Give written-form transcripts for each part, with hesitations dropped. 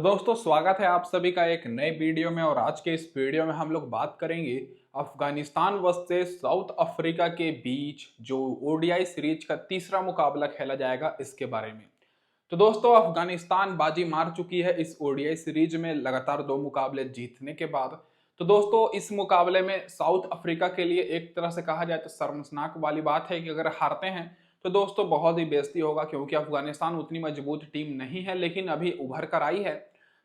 दोस्तों स्वागत है आप सभी का एक नए वीडियो में। और आज के इस वीडियो में हम लोग बात करेंगे अफगानिस्तान वर्सेस साउथ अफ्रीका के बीच जो ओडीआई सीरीज का तीसरा मुकाबला खेला जाएगा इसके बारे में। तो दोस्तों अफगानिस्तान बाजी मार चुकी है इस ओडीआई सीरीज में लगातार 2 मुकाबले जीतने के बाद। तो दोस्तों इस मुकाबले में साउथ अफ्रीका के लिए एक तरह से कहा जाए तो शर्मनाक वाली बात है कि अगर हारते हैं तो दोस्तों बहुत ही बेइज्जती होगा, क्योंकि अफगानिस्तान उतनी मजबूत टीम नहीं है लेकिन अभी उभर कर आई है।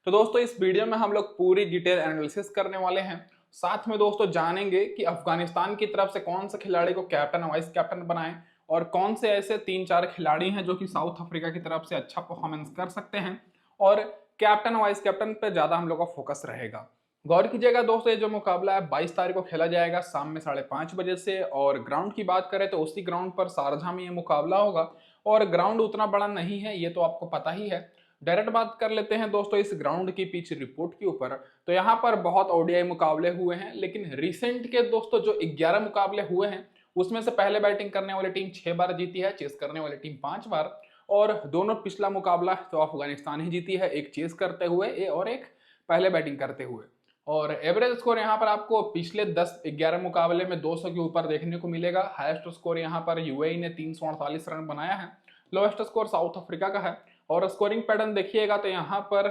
तो दोस्तों इस वीडियो में हम लोग पूरी डिटेल एनालिसिस करने वाले हैं। साथ में दोस्तों जानेंगे कि अफगानिस्तान की तरफ से कौन से खिलाड़ी को कैप्टन वाइस कैप्टन बनाएं और कौन से ऐसे 3-4 खिलाड़ी हैं जो कि साउथ अफ्रीका की तरफ से अच्छा परफॉर्मेंस कर सकते हैं। और कैप्टन वाइस कैप्टन पे ज्यादा हम लोग का फोकस रहेगा। गौर कीजिएगा दोस्तों ये जो मुकाबला है 22 तारीख को खेला जाएगा शाम में 5:30 बजे से। और ग्राउंड की बात करें तो उसी ग्राउंड पर शारजाह में ये मुकाबला होगा। और ग्राउंड उतना बड़ा नहीं है, ये तो आपको पता ही है। डायरेक्ट बात कर लेते हैं दोस्तों इस ग्राउंड की पिच रिपोर्ट के ऊपर। तो यहाँ पर बहुत ओडीआई मुकाबले हुए हैं, लेकिन रिसेंट के दोस्तों जो 11 मुकाबले हुए हैं उसमें से पहले बैटिंग करने वाली टीम 6 बार जीती है, चेस करने वाली टीम 5 बार। और दोनों पिछला मुकाबला तो अफगानिस्तान ही जीती है, एक चेस करते हुए और एक पहले बैटिंग करते हुए। और एवरेज स्कोर यहाँ पर आपको पिछले 10-11 मुकाबले में 200 के ऊपर देखने को मिलेगा। हाईएस्ट स्कोर यहाँ पर यूएई ने 348 रन बनाया है, लोएस्ट स्कोर साउथ अफ्रीका का है। और स्कोरिंग पैटर्न देखिएगा तो यहाँ पर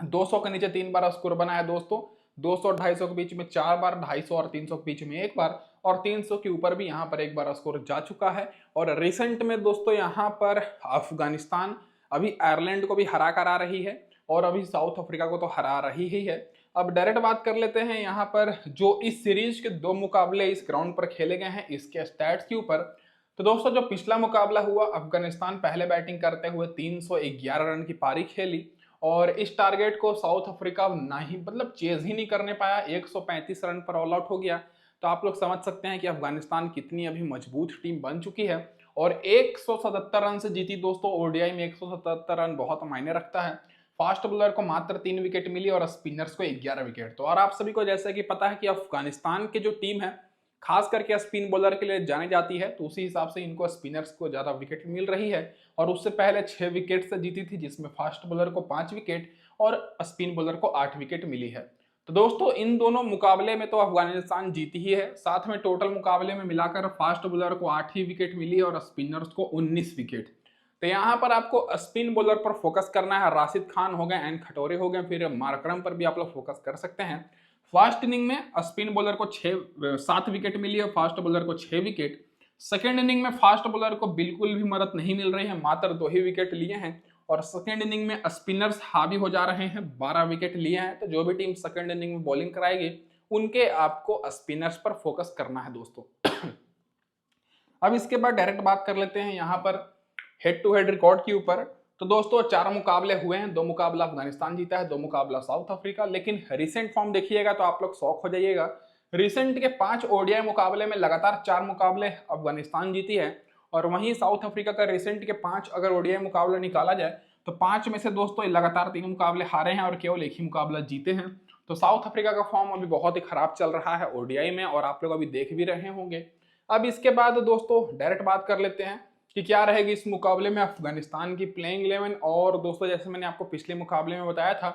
200 के नीचे 3 बार स्कोर बना है दोस्तों, 200-250 के बीच में 4 बार, 250 और 300 के बीच में 1 बार, और 300 के ऊपर भी यहाँ पर 1 बार स्कोर जा चुका है। और रिसेंट में दोस्तों यहाँ पर अफगानिस्तान अभी आयरलैंड को भी हरा कर आ रही है और अभी साउथ अफ्रीका को तो हरा रही ही है। अब डायरेक्ट बात कर लेते हैं यहाँ पर जो इस सीरीज के 2 मुकाबले इस ग्राउंड पर खेले गए हैं इसके स्टैट्स के ऊपर। तो दोस्तों जो पिछला मुकाबला हुआ अफगानिस्तान पहले बैटिंग करते हुए 311 रन की पारी खेली और इस टारगेट को साउथ अफ्रीका नहीं चेज ही नहीं करने पाया, 135 रन पर ऑल आउट हो गया। तो आप लोग समझ सकते हैं कि अफगानिस्तान कितनी अभी मजबूत टीम बन चुकी है। और 177 रन से जीती दोस्तों। ओडीआई में 177 रन बहुत मायने रखता है। फास्ट बॉलर को मात्र 3 विकेट मिली और स्पिनर्स को 11 विकेट। तो और आप सभी को जैसे कि पता है कि अफगानिस्तान की जो टीम है खास करके स्पिन बॉलर के लिए जानी जाती है, तो उसी हिसाब से इनको स्पिनर्स को ज्यादा विकेट मिल रही है। और उससे पहले 6 विकेट से जीती थी, जिसमें फास्ट बॉलर को 5 विकेट और स्पिन बॉलर को 8 विकेट मिली है। तो दोस्तों इन दोनों मुकाबले में तो अफगानिस्तान जीती ही है। साथ में टोटल मुकाबले में मिलाकर फास्ट बॉलर को 8 ही विकेट मिली और स्पिनर्स को 19 विकेट। तो यहाँ पर आपको स्पिन बॉलर पर फोकस करना है। राशिद खान हो गए, एन खटोरे हो गए, फिर मार्करम पर भी आप लोग फोकस कर सकते हैं। फर्स्ट इनिंग में स्पिन बॉलर को 7 विकेट मिली है, फास्ट बॉलर को 6 विकेट। सेकेंड इनिंग में फास्ट बॉलर को बिल्कुल भी मदद नहीं मिल रही है, मात्र 2 ही विकेट लिए हैं। और सेकेंड इनिंग में स्पिनर्स हावी हो जा रहे हैं, 12 विकेट लिए हैं। तो जो भी टीम सेकेंड इनिंग में बॉलिंग कराएगी उनके आपको स्पिनर्स पर फोकस करना है दोस्तों। अब इसके बाद डायरेक्ट बात कर लेते हैं यहाँ पर हेड टू हेड रिकॉर्ड के ऊपर। तो दोस्तों 4 मुकाबले हुए हैं, 2 मुकाबला अफगानिस्तान जीता है, 2 मुकाबला साउथ अफ्रीका। लेकिन रिसेंट फॉर्म देखिएगा तो आप लोग शॉक हो जाइएगा। रिसेंट के 5 ओडीआई मुकाबले में लगातार 4 मुकाबले अफगानिस्तान जीती है। और वहीं साउथ अफ्रीका का रिसेंट के 5 अगर ओडीआई मुकाबला निकाला जाए तो 5 में से दोस्तों लगातार 3 मुकाबले हारे हैं और केवल 1 ही मुकाबला जीते हैं। तो साउथ अफ्रीका का फॉर्म अभी बहुत ही खराब चल रहा है ओडीआई में, और आप लोग अभी देख भी रहे होंगे। अब इसके बाद दोस्तों डायरेक्ट बात कर लेते हैं कि क्या रहेगी इस मुकाबले में अफगानिस्तान की प्लेइंग 11। और दोस्तों जैसे मैंने आपको पिछले मुकाबले में बताया था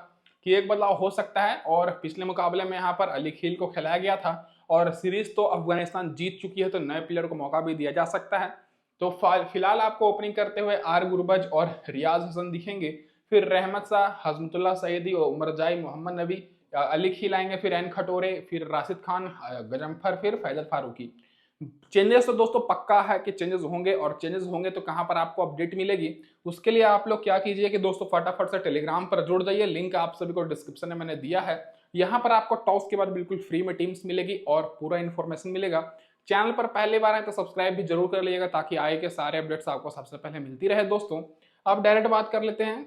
कि एक बदलाव हो सकता है, और पिछले मुकाबले में यहाँ पर अली खील को खिलाया गया था और सीरीज तो अफगानिस्तान जीत चुकी है, तो नए प्लेयर को मौका भी दिया जा सकता है। तो फिलहाल आपको ओपनिंग करते हुए आर गुरबज और रियाज हसन दिखेंगे, फिर रहमत शाह, हजमतुल्लाह सईदी, उमर जाई, मोहम्मद नबी, अली खील आएंगे, फिर एन खटोरे, फिर राशिद खान, गजम्फर, फिर फैजल फारूकी। चेंजेस तो दोस्तों पक्का है कि चेंजेस होंगे, और चेंजेस होंगे तो कहां पर आपको अपडेट मिलेगी उसके लिए आप लोग क्या कीजिए कि दोस्तों फटाफट से टेलीग्राम पर जुड़ जाइए। लिंक आप सभी को डिस्क्रिप्शन में मैंने दिया है। यहां पर आपको टॉस के बाद बिल्कुल फ्री में टीम्स मिलेगी और पूरा इन्फॉर्मेशन मिलेगा। चैनल पर पहली बार आए तो सब्सक्राइब भी जरूर कर लीजिएगा, ताकि आगे के सारे अपडेट्स आपको सबसे पहले मिलती रहे दोस्तों। अब डायरेक्ट बात कर लेते हैं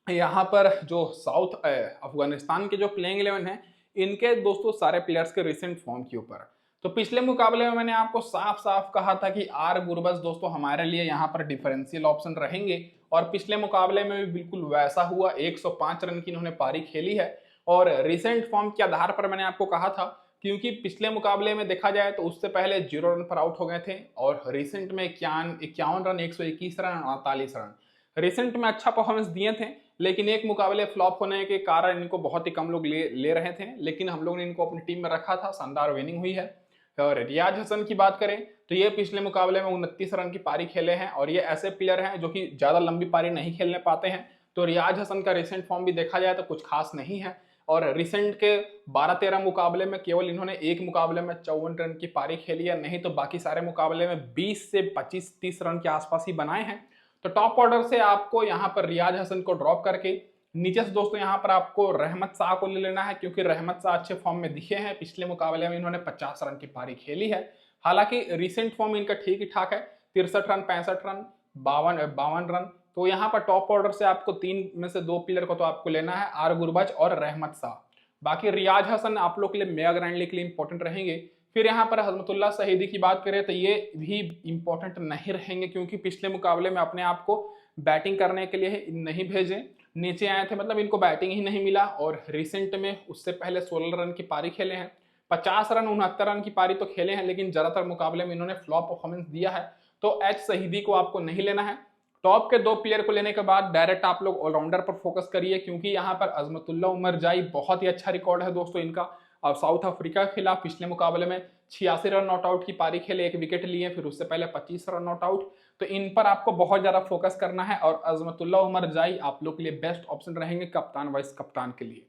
यहाँ पर जो साउथ अफगानिस्तान के जो प्लेइंग 11 है इनके दोस्तों सारे प्लेयर्स के रिसेंट फॉर्म के ऊपर। तो पिछले मुकाबले में मैंने आपको साफ साफ कहा था कि आर गुरबज दोस्तों हमारे लिए यहाँ पर डिफरेंशियल ऑप्शन रहेंगे, और पिछले मुकाबले में भी बिल्कुल वैसा हुआ। 105 रन की इन्होंने पारी खेली है। और रिसेंट फॉर्म के आधार पर मैंने आपको कहा था, क्योंकि पिछले मुकाबले में देखा जाए तो उससे पहले 0 रन पर आउट हो गए थे, और रिसेंट में 51 रन, 121 रन, 48 रन रिसेंट में अच्छा परफॉर्मेंस दिए थे। लेकिन एक मुकाबले फ्लॉप होने के कारण इनको बहुत ही कम लोग ले रहे थे, लेकिन हम लोग ने इनको अपनी टीम में रखा था, शानदार विनिंग हुई है। और रियाज हसन की बात करें तो ये पिछले मुकाबले में 29 रन की पारी खेले हैं और ये ऐसे प्लेयर हैं जो कि ज्यादा लंबी पारी नहीं खेलने पाते हैं। तो रियाज हसन का रिसेंट फॉर्म भी देखा जाए तो कुछ खास नहीं है और रिसेंट के 12-13 मुकाबले में केवल इन्होंने एक मुकाबले में 54 रन की पारी खेली है, नहीं तो बाकी सारे मुकाबले में 20 से 25-30 रन के आसपास ही बनाए हैं। तो टॉप ऑर्डर से आपको यहाँ पर रियाज हसन को ड्रॉप करके नीचे से दोस्तों यहाँ पर आपको रहमत शाह को ले लेना है, क्योंकि रहमत शाह अच्छे फॉर्म में दिखे हैं। पिछले मुकाबले में इन्होंने 50 रन की पारी खेली है। हालांकि रिसेंट फॉर्म इनका ठीक ही ठाक है, 63 रन, 65 रन, 52 रन। तो यहाँ पर टॉप ऑर्डर से आपको 3 में से 2 प्लेयर को तो आपको लेना है, आर गुरबज और रहमत शाह। बाकी रियाज हसन आप लोग के लिए मेगा ग्रैंड लीग के लिए इंपॉर्टेंट रहेंगे। फिर यहाँ पर हजमतुल्लाह शहीदी की बात करें तो ये भी इंपॉर्टेंट नहीं रहेंगे, क्योंकि पिछले मुकाबले में अपने आप को बैटिंग करने के लिए नहीं भेजे, नीचे आए थे, मतलब इनको बैटिंग ही नहीं मिला। और रिसेंट में उससे पहले 16 रन की पारी खेले हैं, 50 रन 69 रन की पारी तो खेले हैं, लेकिन ज्यादातर मुकाबले में इन्होंने फ्लॉप परफॉर्मेंस दिया है। तो एच शहीदी को आपको नहीं लेना है। टॉप के 2 प्लेयर को लेने के बाद डायरेक्ट आप लोग ऑलराउंडर पर फोकस करिए, क्योंकि यहाँ पर अजमतुल्लाह उमर जाई बहुत ही अच्छा रिकॉर्ड है दोस्तों इनका। और साउथ अफ्रीका के खिलाफ पिछले मुकाबले में 86 रन नॉट आउट की पारी खेले, 1 विकेट लिए, फिर उससे पहले 25 रन नॉट आउट। तो इन पर आपको बहुत ज्यादा फोकस करना है और अजमतुल्लाह उमर जाई आप लोग के लिए बेस्ट ऑप्शन रहेंगे कप्तान वाइस कप्तान के लिए।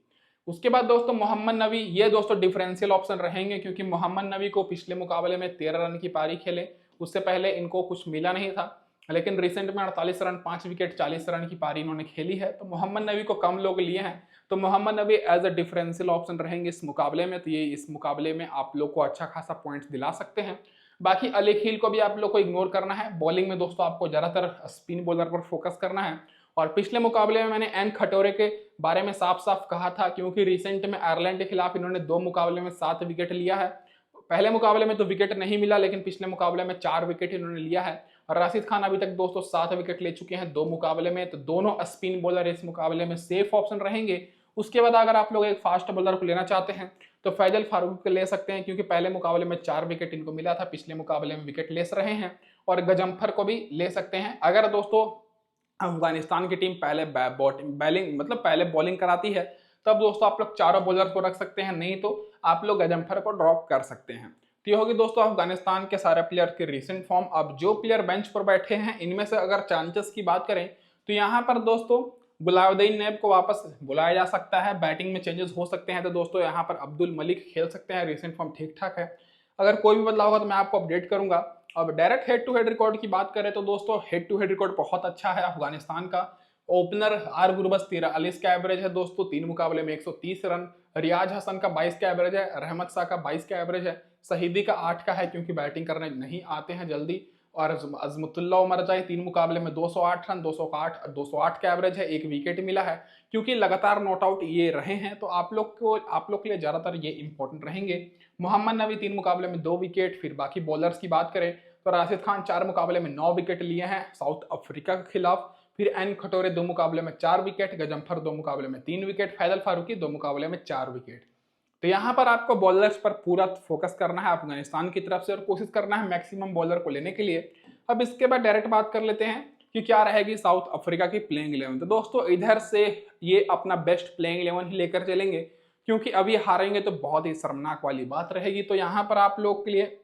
उसके बाद दोस्तों मोहम्मद नबी, ये दोस्तों डिफरेंशियल ऑप्शन रहेंगे, क्योंकि मोहम्मद नबी को पिछले मुकाबले में 13 रन की पारी खेले, उससे पहले इनको कुछ मिला नहीं था, लेकिन रिसेंट में 48 रन 5 विकेट 40 रन की पारी इन्होंने खेली है। तो मोहम्मद नबी को कम लोग लिए हैं, तो मोहम्मद नबी एज अ डिफरेंशियल ऑप्शन रहेंगे इस मुकाबले में। तो ये इस मुकाबले में आप लोग को अच्छा खासा पॉइंट्स दिला सकते हैं। बाकी अली खील को भी आप लोग को इग्नोर करना है। बॉलिंग में दोस्तों आपको ज्यादातर स्पिन बॉलर पर फोकस करना है। और पिछले मुकाबले में मैंने एन खटोरे के बारे में साफ साफ कहा था, क्योंकि रिसेंट में आयरलैंड के खिलाफ इन्होंने 2 मुकाबले में 7 विकेट लिया है। पहले मुकाबले में तो विकेट नहीं मिला, लेकिन पिछले मुकाबले में 4 विकेट इन्होंने लिया है। और राशिद खान अभी तक दोस्तों 7 विकेट ले चुके हैं 2 मुकाबले में। तो दोनों स्पिन बॉलर इस मुकाबले में सेफ ऑप्शन रहेंगे। उसके बाद अगर आप लोग एक फास्ट बॉलर को लेना चाहते हैं तो फैजल फारूक को ले सकते हैं, क्योंकि पहले मुकाबले में 4 विकेट इनको मिला था, पिछले मुकाबले में विकेट लेस रहे हैं। और गजम्फर को भी ले सकते हैं। अगर दोस्तों अफगानिस्तान की टीम पहले पहले बॉलिंग कराती है, तब दोस्तों आप लोग चारों बॉलर को रख सकते हैं, नहीं तो आप लोग गजम्फर को ड्रॉप कर सकते हैं। तो ये होगी दोस्तों अफगानिस्तान के सारे प्लेयर के रिसेंट फॉर्म। अब जो प्लेयर बेंच पर बैठे हैं इनमें से अगर चांसेस की बात करें तो यहाँ पर दोस्तों गुलाउद्दीन नैब को वापस बुलाया जा सकता है, बैटिंग में चेंजेस हो सकते हैं। तो दोस्तों यहाँ पर अब्दुल मलिक खेल सकते हैं, रिसेंट फॉर्म ठीक ठाक है। अगर कोई भी बदलाव होगा तो मैं आपको अपडेट करूंगा। अब direct head to head record की बात करें तो दोस्तों हेड टू हेड रिकॉर्ड बहुत अच्छा है अफगानिस्तान का। ओपनर आर गुरबज 43 का एवरेज है दोस्तों, 3 मुकाबले में 130 रन। रियाज हसन का 22 का एवरेज है, रहमत शाह का 22 का एवरेज है, शहीदी का 8 का है, क्योंकि बैटिंग करने नहीं आते हैं जल्दी। और अजमतुल्लाह उमर जाई 3 मुकाबले में 208 रन, 208 का एवरेज है, 1 विकेट मिला है, क्योंकि लगातार नॉट आउट ये रहे हैं। तो आप लोग के लिए ज्यादातर ये इंपॉर्टेंट रहेंगे। मोहम्मद नबी 3 मुकाबले में 2 विकेट। फिर बाकी बॉलर्स की बात करें तो राशिद खान 4 मुकाबले में 9 विकेट लिए हैं साउथ अफ्रीका के खिलाफ। फिर एन खटोरे 2 मुकाबले में 4 विकेट, गजम्फर 2 मुकाबले में 3 विकेट, फैजल फारूकी 2 मुकाबले में 4 विकेट। तो यहाँ पर आपको बॉलर्स पर पूरा फोकस करना है अफगानिस्तान की तरफ से और कोशिश करना है मैक्सिमम बॉलर को लेने के लिए। अब इसके बाद डायरेक्ट बात कर लेते हैं कि क्या रहेगी साउथ अफ्रीका की प्लेइंग 11। तो दोस्तों इधर से ये अपना बेस्ट प्लेइंग 11 ही लेकर चलेंगे, क्योंकि अभी हारेंगे तो बहुत ही शर्मनाक वाली बात रहेगी। तो यहाँ पर आप लोग के लिए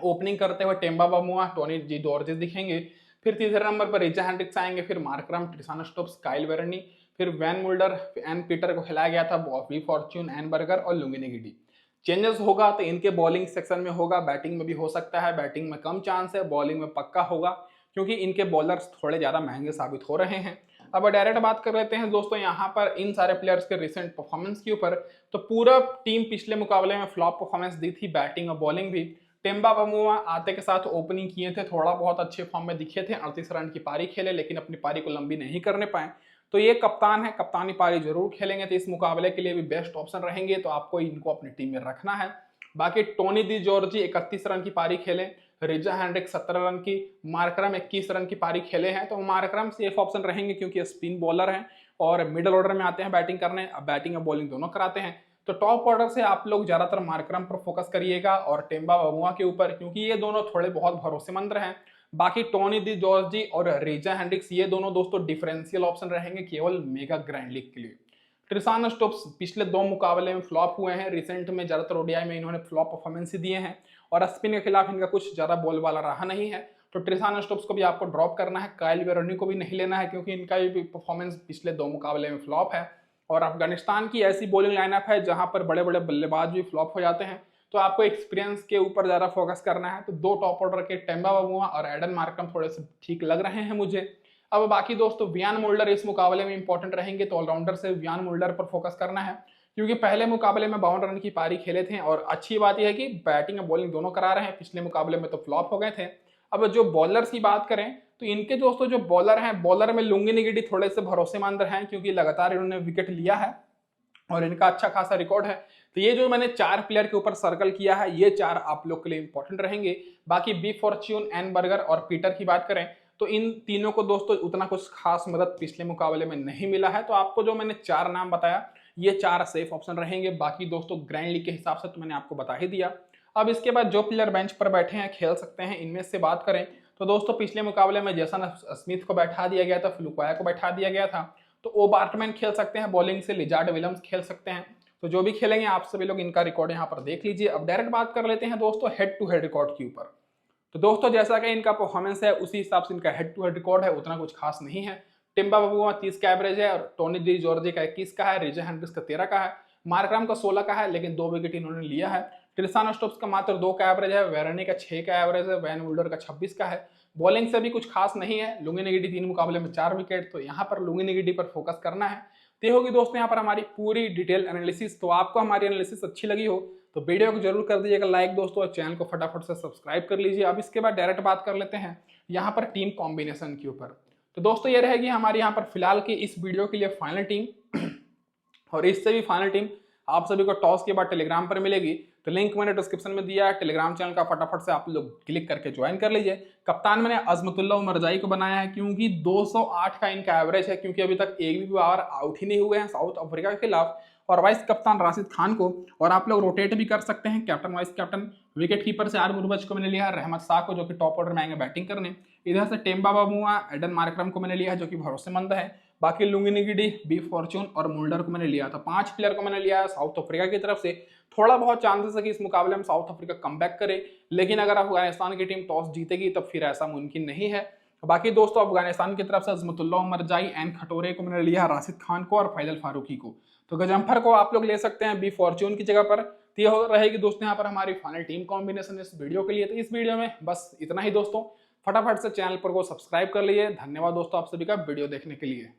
ओपनिंग करते हुए टेम्बा बामुआ, टोनी जी जॉर्जेस दिखेंगे। फिर तीसरे नंबर पर रिचा हेंड्रिक्स आएंगे, फिर मार्करम, ट्रिसाना स्टोप्स, काइल वेरनी, फिर वैन मुल्डर, एन पीटर को खिलाया गया था, बॉबी फॉर्च्यून, एन बर्गर और लुंगिनी गिडी। चेंजेस होगा तो इनके बॉलिंग सेक्शन में होगा, बैटिंग में भी हो सकता है। बैटिंग में कम चांस है, बॉलिंग में पक्का होगा, क्योंकि इनके बॉलर्स थोड़े ज्यादा महंगे साबित हो रहे हैं। अब डायरेक्ट बात कर लेते हैं दोस्तों यहाँ पर इन सारे प्लेयर्स के रिसेंट परफॉर्मेंस के ऊपर। तो पूरा टीम पिछले मुकाबले में फ्लॉप परफॉर्मेंस दी थी, बैटिंग और बॉलिंग भी। टेम्बा बामुआ आते के साथ ओपनिंग किए थे, थोड़ा बहुत अच्छे फॉर्म में दिखे थे, 38 रन की पारी खेले, लेकिन अपनी पारी को लंबी नहीं करने पाए। तो ये कप्तान है, कप्तानी पारी जरूर खेलेंगे, तो इस मुकाबले के लिए भी बेस्ट ऑप्शन रहेंगे। तो आपको इनको अपनी टीम में रखना है। बाकी टोनी डी जॉर्जी 31 रन की पारी खेले, रिचा हेंड्रिक्स 17 रन की, मार्करम 21 रन की पारी खेले हैं। तो मार्करम सेफ ऑप्शन रहेंगे, क्योंकि स्पिन बॉलर हैं और मिडल ऑर्डर में आते हैं बैटिंग करने, बैटिंग और बॉलिंग दोनों कराते हैं। तो टॉप ऑर्डर से आप लोग ज्यादातर मार्करम पर फोकस करिएगा और टेम्बा बामुआ के ऊपर, क्योंकि ये दोनों थोड़े बहुत भरोसेमंद हैं। बाकी टोनी डी जॉर्जी और रीजा हेंड्रिक्स ये दोनों दोस्तों डिफरेंशियल ऑप्शन रहेंगे केवल मेगा ग्रैंड लीग के लिए। ट्रिसान स्टोक्स पिछले 2 मुकाबले में फ्लॉप हुए हैं, रिसेंट में ज्यादातर ओडीआई में इन्होंने फ्लॉप परफॉर्मेंस ही दिए हैं और स्पिन के खिलाफ इनका कुछ ज्यादा बॉल वाला रहा नहीं है, तो ट्रिसान स्टोक्स को भी आपको ड्रॉप करना है। काइल वेरोनी को भी नहीं लेना है क्योंकि इनका भी परफॉर्मेंस पिछले 2 मुकाबले में फ्लॉप है और अफगानिस्तान की ऐसी बॉलिंग लाइनअप है जहां पर बड़े बड़े बल्लेबाज भी फ्लॉप हो जाते हैं, तो आपको एक्सपीरियंस के ऊपर ज्यादा फोकस करना है। तो 2 टॉप ऑर्डर के टेम्बा बाबुआ और एडन मार्करम थोड़े से ठीक लग रहे हैं मुझे। अब बाकी दोस्तों वियान मुल्डर इस मुकाबले में इंपॉर्टेंट रहेंगे, तो ऑलराउंडर से वियान मुल्डर पर फोकस करना है क्योंकि पहले मुकाबले में 52 रन की पारी खेले थे और अच्छी बात यह है कि बैटिंग और बॉलिंग दोनों करा रहे हैं, पिछले मुकाबले में तो फ्लॉप हो गए थे। अब जो बॉलर्स की बात करें तो इनके दोस्तों जो बॉलर हैं, बॉलर में लुंगी निगिडी थोड़े से भरोसेमंद हैं क्योंकि लगातार इन्होंने विकेट लिया है और इनका अच्छा खासा रिकॉर्ड है। तो ये जो मैंने 4 प्लेयर के ऊपर सर्कल किया है ये 4 आप लोग के लिए इंपॉर्टेंट रहेंगे। बाकी बी फॉर्च्यून, एन बर्गर और पीटर की बात करें तो इन तीनों को दोस्तों उतना कुछ खास मदद पिछले मुकाबले में नहीं मिला है, तो आपको जो मैंने 4 नाम बताया ये 4 सेफ ऑप्शन रहेंगे। बाकी दोस्तों ग्रैंड लीग के हिसाब से तो मैंने आपको बता ही दिया। अब इसके बाद जो प्लेयर बेंच पर बैठे हैं खेल सकते हैं, इनमें से बात करें तो दोस्तों पिछले मुकाबले में जेसन स्मिथ को बैठा दिया गया था, फ्लुक्वाया को बैठा दिया गया था, तो ओ बार्टमैन खेल सकते हैं बॉलिंग से, लिजार्ड विलियम्स खेल सकते हैं। तो जो भी खेलेंगे आप सभी लोग इनका रिकॉर्ड यहाँ पर देख लीजिए। अब डायरेक्ट बात कर लेते हैं दोस्तों हेड टू हेड रिकॉर्ड के ऊपर। तो दोस्तों जैसा कि इनका परफॉर्मेंस है उसी हिसाब से इनका हेड टू हेड रिकॉर्ड है, उतना कुछ खास नहीं है। टिम्बा बाबुआ 30 का एवरेज है और टोनी डी जॉर्जी का 21 का है, रिजा हेंड्रिक्स का 13 का है, मार्करम का 16 का है लेकिन 2 विकेट इन्होंने लिया है। ट्रिसान स्टोक्स का मात्र 2 का एवरेज है, वेरनी का 6 का एवरेज है, वैन मुल्डर का 26 का है। बॉलिंग से भी कुछ खास नहीं है, लुंगी निगिडी 3 मुकाबले में 4 विकेट, तो यहाँ पर लुंगी निगिडी पर फोकस करना है। तो ये होगी दोस्तों यहाँ पर हमारी पूरी डिटेल एनालिसिस। तो आपको हमारी एनालिसिस अच्छी लगी हो तो वीडियो को जरूर कर दीजिएगा लाइक दोस्तों और चैनल को फटाफट से सब्सक्राइब कर लीजिए। अब इसके बाद डायरेक्ट बात कर लेते हैं यहाँ पर टीम कॉम्बिनेशन के ऊपर। तो दोस्तों ये रहेगी हमारी यहाँ पर फिलहाल की इस वीडियो के लिए फाइनल टीम और इससे भी फाइनल टीम आप सभी को टॉस के बाद टेलीग्राम पर मिलेगी, तो लिंक मैंने डिस्क्रिप्शन में दिया है, टेलीग्राम चैनल का फटाफट से आप लोग क्लिक करके ज्वाइन कर लीजिए। कप्तान मैंने अजमतुल्ला उमरजाई को बनाया है क्योंकि 208 का इनका एवरेज है, क्योंकि अभी तक एक भी बार आउट ही नहीं हुए हैं साउथ अफ्रीका के खिलाफ। और वाइस कप्तान राशिद खान को, और आप लोग रोटेट भी कर सकते हैं captain vice captain. Wicket keeper से आर गुरबज को मैंने लिया है, रहमत शाह को जो कि टॉप ऑर्डर में आएंगे बैटिंग करने। इधर से टेम्बा बाबुआ, एडन मार्करम को मैंने लिया है जो कि भरोसेमंद है। बाकी लुंगी निगिडी, बी फॉर्च्यून और मुल्डर को मैंने लिया था। 5 प्लेयर को मैंने लिया है साउथ अफ्रीका की तरफ से। थोड़ा बहुत चांसेस है कि इस मुकाबले में साउथ अफ्रीका कमबैक करे, लेकिन अगर अफगानिस्तान की टीम टॉस जीतेगी तब फिर ऐसा मुमकिन नहीं है। बाकी दोस्तों अफगानिस्तान की तरफ से अजमतुल्ला उमरजाई, एन खटोरे को मैंने लिया, राशिद खान को और फैजल फारूकी को। तो गजम्फर को आप लोग ले सकते हैं बी फॉर्च्यून की जगह पर। तो ये रहेगी दोस्तों यहाँ पर हमारी फाइनल टीम कॉम्बिनेशन इस वीडियो के लिए। तो इस वीडियो में बस इतना ही दोस्तों, फटाफट से चैनल पर को सब्सक्राइब कर लीजिए। धन्यवाद दोस्तों आप सभी का वीडियो देखने के लिए।